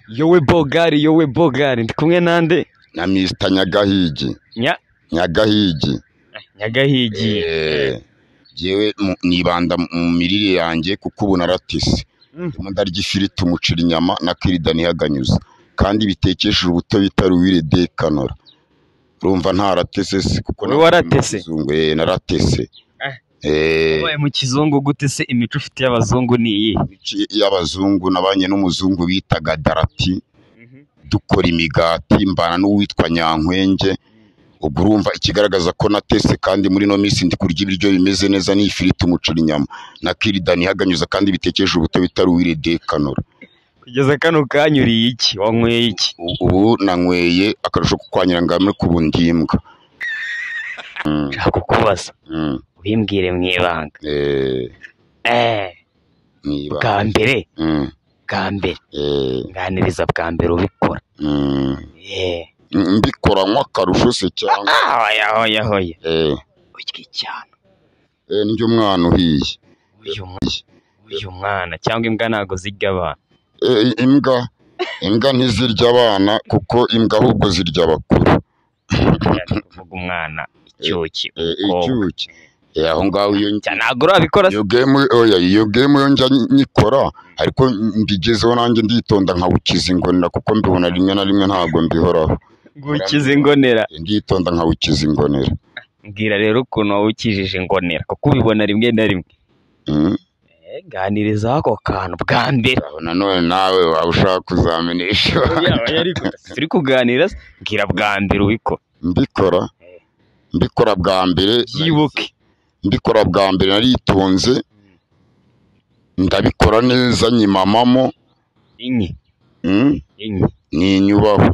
yowe bogari ndi kumwe nande na Mr Nyagahigi Nyagahigi jewe nibanda mu mirire yanjye kuko ubu naratise ndimo ndarya ifiriti umuceri inyama na kirida nihaganyuza kandi bitekesheje ubuto bitaruwire de kanora urumva ntaratese kuko waratese naratese wabaye mu kizungu gute se imico ufite y'abazungu ni iyi y'abazungu nabanye n'umuzungu bitaga Darati dukora imigati mbana n'uwitwa Nyankwenge ubwo urumva ikigaragaza ko natese kandi muri no minsi ndi kurya ibiryo bimeze neza n'ifiriti umuceri inyama na kirida nihaganyuza kandi bitekesheje ubuto bitaruwire de kanora kugeza kano kanyuriye iki wanyweye iki ubu nanyweye akarusho kukwanyira ngamwe kubundimbwa kukubaza bimbwire mwibanga bwa mbere nganiriza bwa mbere ubikora mbikora nk'akarusho se cyangwa hoya urya icyana niryo mwana uhiye uyu mwana cyangwa imbwa ntago zirya abana imbwa ntizirya abana kuko imbwa ahubwo zirya abakuru kuvuga umwana icyuki aho ngaho iyo ntabwo urabikora iyo game yo njya nyikora ariko mbigezeho nanjye nditonda nkawukiza ingonera kuko mbibona rimwe na rimwe ntabwo mbihoraho gukiza ingonera nditonda nkawukiza ingonera mbwira rero ukuntu wawukijije ingonera kuko ubibona rimwe na rimwe ganiriza ako kantu bwa mbere nanone nawe waba ushaka kuzamenesha turi kuganira mbwira bwa mbere ubikora mbikora bwa mbere yibuke mbikora bwa mbere naritonze ndabikora neza nyimamamo inyi ni inyubaho